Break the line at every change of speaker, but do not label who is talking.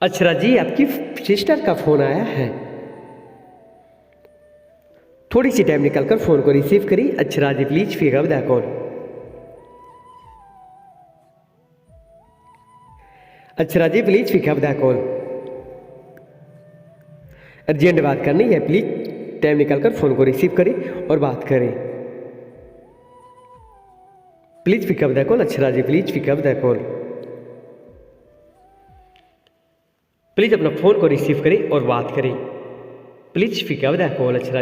अक्षरा जी, आपकी सिस्टर का फ़ोन आया है। थोड़ी सी टाइम निकालकर फ़ोन को रिसीव करिए। Akshara ji please pick up the call. Akshara ji please pick up the call. Urgent बात करनी है, प्लीज़ टाइम निकालकर फ़ोन को रिसीव करें और बात करें। Please pick up the call. Akshara ji please pick up the call. Please अपना फ़ोन को रिसीव करें और बात करें। Please pick up the call. Akshara